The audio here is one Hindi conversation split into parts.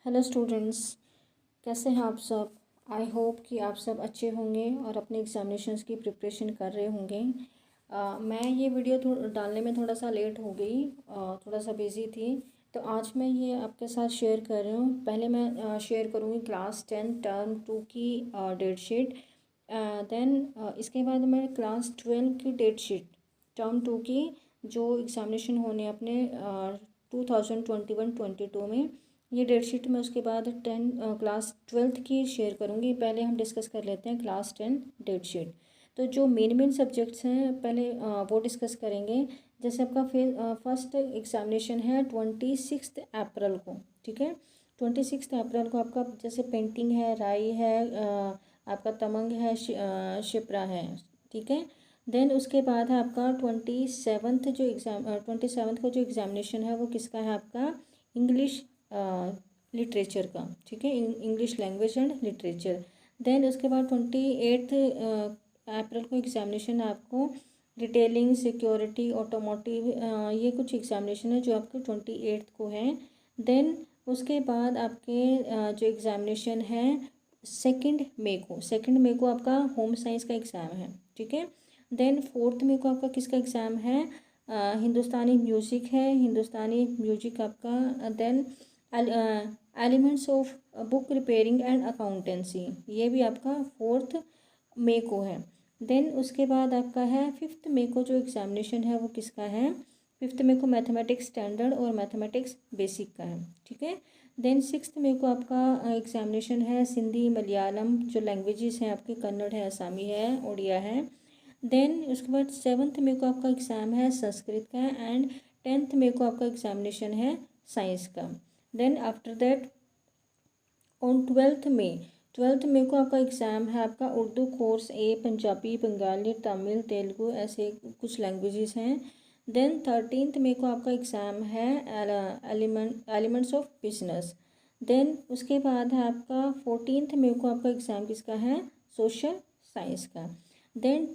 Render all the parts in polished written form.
हेलो स्टूडेंट्स, कैसे हैं आप सब। आई होप कि आप सब अच्छे होंगे और अपने एग्जामिनेशंस की प्रिपरेशन कर रहे होंगे। मैं ये वीडियो डालने में थोड़ा सा लेट हो गई, थोड़ा सा बिज़ी थी, तो आज मैं ये आपके साथ शेयर कर रही हूँ। पहले मैं शेयर करूँगी क्लास 10 टर्म 2 की डेट शीट। देन इसके बाद मैं क्लास 12 की डेट शीट टर्म 2 की जो एग्ज़ामिनेशन होने अपने 2021-22 में, ये डेट शीट में उसके बाद क्लास 12th की शेयर करूँगी। पहले हम डिस्कस कर लेते हैं क्लास 10 डेट शीट। तो जो मेन सब्जेक्ट्स हैं पहले वो डिस्कस करेंगे। जैसे आपका फर्स्ट एग्ज़ामिनेशन है 26 अप्रैल को, ठीक है। 26 अप्रैल को आपका जैसे पेंटिंग है, राई है, आपका तमंग है, शिप्रा है, ठीक है। देन उसके बाद है आपका 27th को जो एग्ज़ामिनेशन है वो किसका है, आपका इंग्लिश लिटरेचर का, ठीक है, English language and literature. Then उसके बाद 28 अप्रैल को एग्ज़ामिनेशन है आपको रिटेलिंग, सिक्योरिटी, ऑटोमोटिव, ये कुछ एग्ज़ामिनेशन है जो आपके 28 को है। देन उसके बाद आपके जो एग्ज़ामिनेशन है 2 मई को आपका होम साइंस का एग्ज़ाम है, ठीक है। देन 4 मई को आपका किसका एग्ज़ाम है, हिंदुस्तानी म्यूज़िक है, हिंदुस्तानी म्यूजिक आपका। Then elements of book repairing and accountancy, ये भी आपका 4 मई को है। देन उसके बाद आपका है 5 मई को जो एग्ज़ामिनेशन है वो किसका है, 5 मई को मैथमेटिक्स स्टैंडर्ड और मैथमेटिक्स बेसिक का है, ठीक है। देन 6 मई को आपका एग्ज़ामिनेशन है सिंधी, मलयालम जो लैंग्वेजेस हैं आपके, कन्नड़ है, असमी है, उड़िया है। देन उसके बाद 7 मई को आपका एग्ज़ाम है संस्कृत का एंड 10 मई को आपका एग्ज़ामिनेशन है साइंस का। देन आफ्टर दैट ऑन 12 मई को आपका एग्ज़ाम है आपका उर्दू कोर्स ए, पंजाबी, बंगाली, तमिल, तेलुगु, ऐसे कुछ लैंग्वेजेस हैं। देन 13 मई को आपका एग्ज़ाम है एलिमेंट्स ऑफ बिजनेस। देन उसके बाद है आपका 14 मई को आपका एग्ज़ाम किसका है, सोशल साइंस का। देन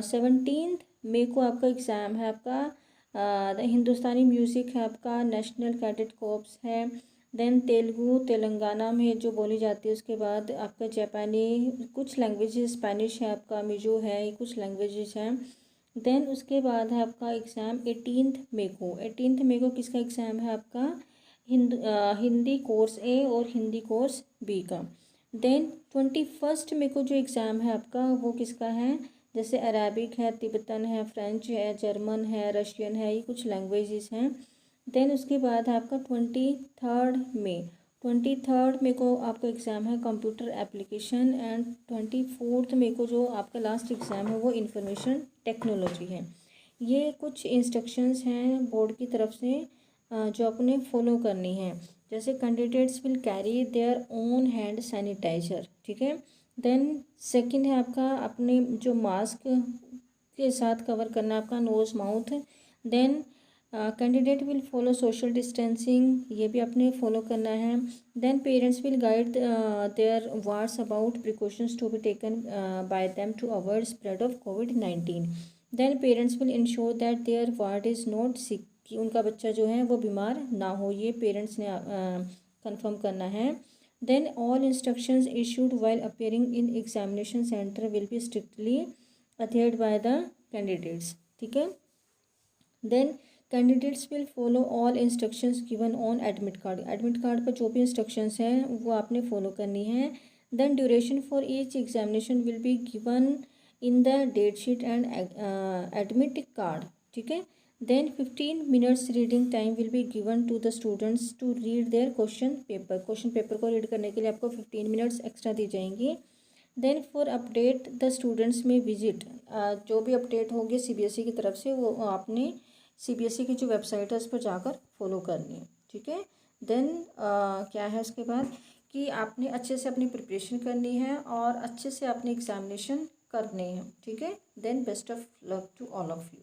17 मई को आपका एग्ज़ाम है आपका हिंदुस्तानी म्यूज़िक है आपका, नेशनल कैडेट कॉर्प्स है। देन तेलुगु तेलंगाना में जो बोली जाती है। उसके बाद आपका जापानी, कुछ लैंग्वेजेस, स्पेनिश है आपका, मिजो है, ये कुछ लैंग्वेजेस हैं। देन उसके बाद है आपका एग्ज़ाम 18 मई को किसका एग्ज़ाम है आपका, हिंदी कोर्स ए और हिंदी कोर्स बी का। देन 21 मई को जो एग्ज़ाम है आपका वो किसका है, जैसे अरेबिक है, तिब्बतन है, फ्रेंच है, जर्मन है, रशियन है, ये कुछ लैंग्वेजेस हैं। देन उसके बाद है आपका 23 मई को आपका एग्ज़ाम है कंप्यूटर एप्लीकेशन एंड 24 मई को जो आपका लास्ट एग्ज़ाम है वो इंफॉर्मेशन टेक्नोलॉजी है। ये कुछ इंस्ट्रक्शंस हैं बोर्ड की तरफ से जो अपने फॉलो करनी है। जैसे candidates will carry their own hand sanitizer, ठीक है। देन सेकंड है आपका अपने जो मास्क के साथ कवर करना आपका nose mouth. Then candidate will follow social distancing, ये भी अपने फॉलो करना है। Then parents will guide their wards about precautions to be taken by them to avoid spread of COVID. Then parents will ensure that their ward is not sick, कि उनका बच्चा जो है वो बीमार ना हो, ये पेरेंट्स ने कंफर्म करना है। Then all instructions issued while appearing in examination centre will be strictly adhered by the candidates, ठीक है। Then candidates will follow all instructions given on admit card पर जो भी इंस्ट्रक्शंस हैं वो आपने फॉलो करनी है। Then duration for each examination will be given in the date sheet and admit card, ठीक है। Then 15 minutes reading time will be given to the students to read their question paper को रीड करने के लिए आपको 15 मिनट्स एक्स्ट्रा दी जाएंगी। Then for update the students में विजिट, जो भी अपडेट होगी सीबीएसई की तरफ से वो आपने सीबीएसई की जो वेबसाइट है उस पर जाकर फॉलो करनी है, ठीक है। देन क्या है उसके बाद कि आपने अच्छे से अपनी प्रिपरेशन करनी है और अच्छे से अपने एग्जामिनेशन करने हैं, ठीक है। Then best of luck to all of you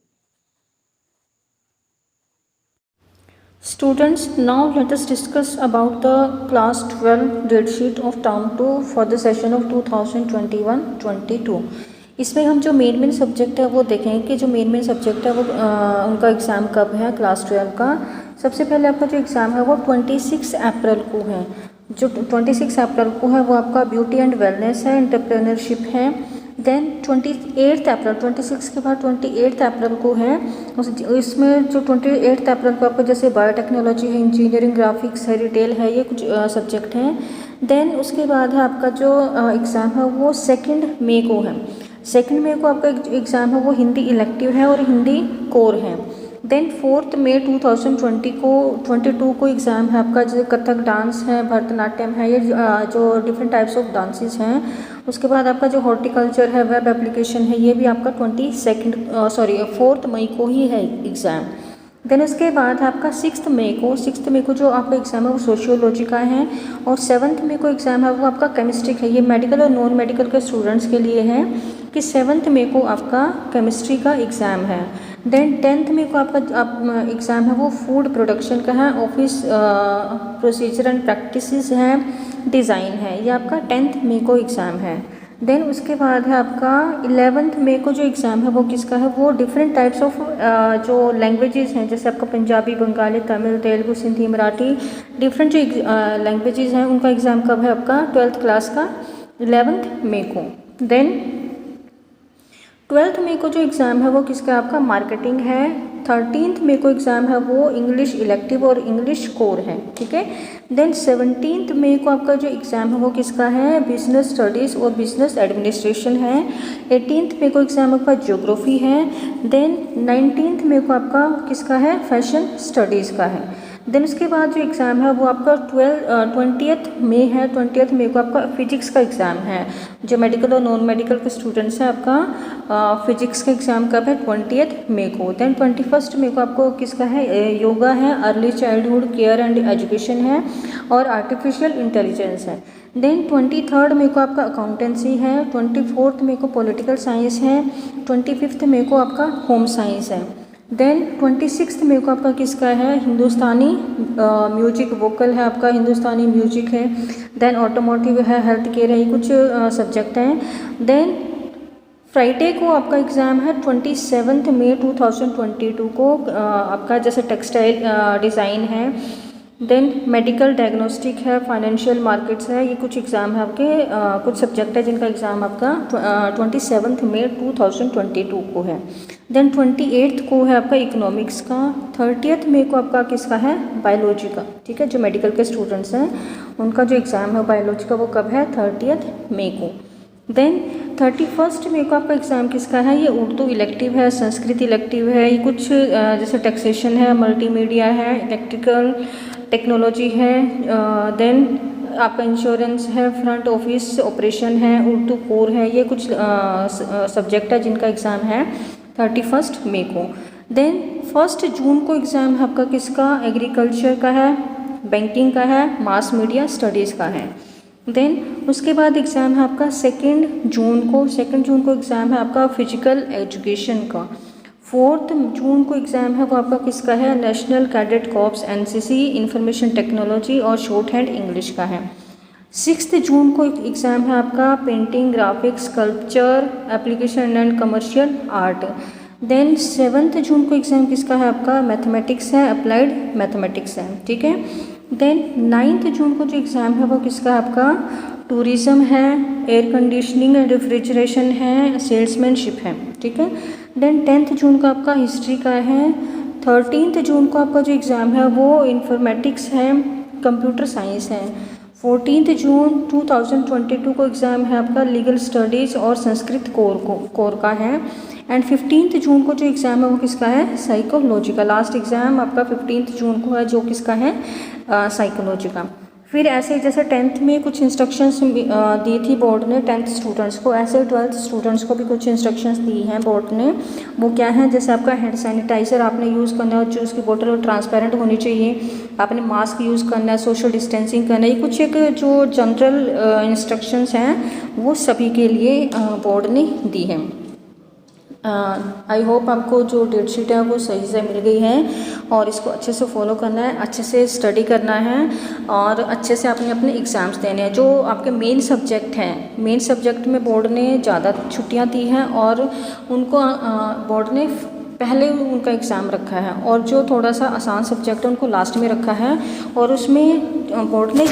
students. Now let us discuss about the class 12 date sheet of term 2 for the session of 2021-22। इसमें हम जो मेन सब्जेक्ट है वो देखेंगे कि जो मेन सब्जेक्ट है वो उनका एग्ज़ाम कब है क्लास 12 का। सबसे पहले आपका जो एग्ज़ाम है वो 26 अप्रैल को है। जो 26 अप्रैल को है वो आपका ब्यूटी एंड वेलनेस है, एंटरप्रेन्योरशिप है। देन 28 अप्रैल, 26 के बाद 28 अप्रैल को है इसमें जो 28 अप्रैल को आपको जैसे बायोटेक्नोलॉजी है, इंजीनियरिंग, ग्राफिक्स है, रिटेल है, ये कुछ सब्जेक्ट हैं। देन उसके बाद है आपका जो एग्ज़ाम है वो 2 मई को है। 2 मई को आपका एग्ज़ाम है वो हिंदी इलेक्टिव है और हिंदी कोर है। देन 4 मई 2022 को एग्ज़ाम है आपका जो कथक डांस है, भरतनाट्यम है, ये जो डिफरेंट टाइप्स ऑफ डांसेस हैं। उसके बाद आपका जो हॉर्टिकल्चर है, वेब एप्लीकेशन है, ये भी आपका 4 मई को ही है एग्ज़ाम। देन उसके बाद आपका 6 मई को जो आपका एग्ज़ाम है वो सोशियोलॉजी का है। और 7 मई को एग्ज़ाम है वो आपका केमिस्ट्री का, ये मेडिकल और नॉन मेडिकल के स्टूडेंट्स के लिए है कि 7 मई को आपका केमिस्ट्री का एग्ज़ाम है। देन 10 मई को आपका एग्ज़ाम है वो फूड प्रोडक्शन का है, ऑफिस प्रोसीजर एंड प्रैक्टिसेस है, डिज़ाइन है, ये आपका 10 मई को एग्ज़ाम है। देन उसके बाद है आपका 11 मई को जो एग्ज़ाम है वो किसका है, वो डिफरेंट टाइप्स ऑफ जो लैंग्वेजेस हैं, जैसे आपका पंजाबी, बंगाली, तमिल, तेलुगु, सिंधी, मराठी, डिफरेंट जो लैंग्वेजेस हैं उनका एग्ज़ाम कब है आपका 12th क्लास का 11 मई को। देन 12 मई को जो एग्ज़ाम है वो किसका आपका मार्केटिंग है। 13 मई को एग्ज़ाम है वो इंग्लिश इलेक्टिव और इंग्लिश कोर है, ठीक है। देन 17 मई को आपका जो एग्ज़ाम है वो किसका है बिजनेस स्टडीज़ और बिजनेस एडमिनिस्ट्रेशन है। 18 मई को एग्ज़ाम आपका ज्योग्राफी है। देन 19 मई को आपका किसका है फैशन स्टडीज़ का है। देन उसके बाद जो एग्ज़ाम है वो आपका 20th मई है। 20th मई को आपका फिजिक्स का एग्ज़ाम है। जो मेडिकल और नॉन मेडिकल के स्टूडेंट्स हैं आपका फिजिक्स का एग्ज़ाम कब है 20th मई को। देन 21 मई को आपको किसका है योगा है, early childhood care and education है और आर्टिफिशियल इंटेलिजेंस है। देन 23 मई को आपका अकाउंटेंसी है। 24 मई को पॉलिटिकल साइंस है। 25 मई को आपका होम साइंस है। देन 26 मई को आपका किसका है हिंदुस्तानी म्यूजिक वोकल है, आपका हिंदुस्तानी म्यूजिक है। देन ऑटोमोटिव है, हेल्थ केयर है, ये कुछ सब्जेक्ट हैं। देन फ्राइडे को आपका एग्ज़ाम है 27 मई 2022 को आपका जैसे टेक्सटाइल डिज़ाइन है। देन मेडिकल डायग्नोस्टिक है, फाइनेंशियल मार्केट्स है, ये कुछ एग्ज़ाम है आपके कुछ सब्जेक्ट है जिनका एग्ज़ाम आपका 27 मई 2022 को है। देन 28 को है आपका इकोनॉमिक्स का। 30th मई को आपका किसका है बायोलॉजी का, ठीक है। जो मेडिकल के स्टूडेंट्स हैं उनका जो एग्ज़ाम है बायोलॉजी का वो कब है 30th मई को। देन 31 मई को आपका एग्ज़ाम किसका है, ये उर्दू इलेक्टिव है, संस्कृत इलेक्टिव है, ये कुछ जैसे टैक्सेशन है, मल्टीमीडिया है, इलेक्ट्रिकल टेक्नोलॉजी है। देन आपका इंश्योरेंस है, फ्रंट ऑफिस ऑपरेशन है, उर्दू कोर है, ये कुछ सब्जेक्ट है जिनका एग्ज़ाम है 31 मई को। देन 1 जून को एग्ज़ाम है आपका किसका एग्रीकल्चर का है, बैंकिंग का है, मास मीडिया स्टडीज़ का है। देन उसके बाद एग्ज़ाम है आपका 2 जून को। 2 जून को एग्ज़ाम है आपका फिजिकल एजुकेशन का। 4 जून को एग्ज़ाम है वो आपका किसका है national cadet corps NCC, information technology और शॉर्ट हैंड इंग्लिश का है। 6 जून को एग्ज़ाम है आपका painting, graphics, sculpture, application and commercial art. Then 7 जून को एग्ज़ाम किसका है आपका मैथमेटिक्स है, अप्लाइड मैथमेटिक्स है, ठीक है। देन 9 जून को जो एग्ज़ाम है वो किसका है आपका टूरिज़्म है, एयर कंडीशनिंग एंड रेफ्रिजरेशन है, सेल्समैनशिप है, ठीक है। देन 10 जून को आपका हिस्ट्री का है। 13 जून को आपका जो एग्ज़ाम है वो इंफॉर्मेटिक्स है, कंप्यूटर साइंस है। 14 जून 2022 को एग्ज़ाम है आपका लीगल स्टडीज़ और संस्कृत कोर का है। एंड 15 जून को जो एग्ज़ाम है वो किसका है साइकोलॉजी का। लास्ट एग्ज़ाम आपका 15 जून को है जो किसका है साइकोलॉजी का। फिर ऐसे जैसे 10th में कुछ इंस्ट्रक्शंस दी थी बोर्ड ने 10th स्टूडेंट्स को, ऐसे 12th स्टूडेंट्स को भी कुछ इंस्ट्रक्शंस दी हैं बोर्ड ने। वो क्या है जैसे आपका हैंड सैनिटाइज़र आपने यूज़ करना है, जो उसकी बोतल और ट्रांसपेरेंट होनी चाहिए, आपने मास्क यूज़ करना है, सोशल डिस्टेंसिंग करना है, ये कुछ एक जो जनरल इंस्ट्रक्शंस हैं वो सभी के लिए बोर्ड ने दी हैं। आई होप आपको जो डेट शीट है वो सही से मिल गई है और इसको अच्छे से फॉलो करना है, अच्छे से स्टडी करना है और अच्छे से आपने अपने एग्ज़ाम्स देने हैं। जो आपके मेन सब्जेक्ट हैं, मेन सब्जेक्ट में बोर्ड ने ज़्यादा छुट्टियां दी हैं और उनको बोर्ड ने पहले उनका एग्ज़ाम रखा है, और जो थोड़ा सा आसान सब्जेक्ट है उनको लास्ट में रखा है, और उसमें बोर्ड ने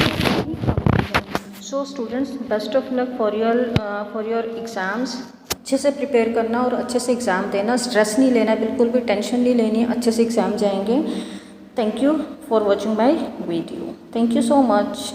so students best of luck for your exams. अच्छे से प्रिपेयर करना और अच्छे से एग्ज़ाम देना, स्ट्रेस नहीं लेना, बिल्कुल भी टेंशन नहीं लेनी, अच्छे से एग्ज़ाम जाएंगे। Thank you for watching my video. Thank you so much.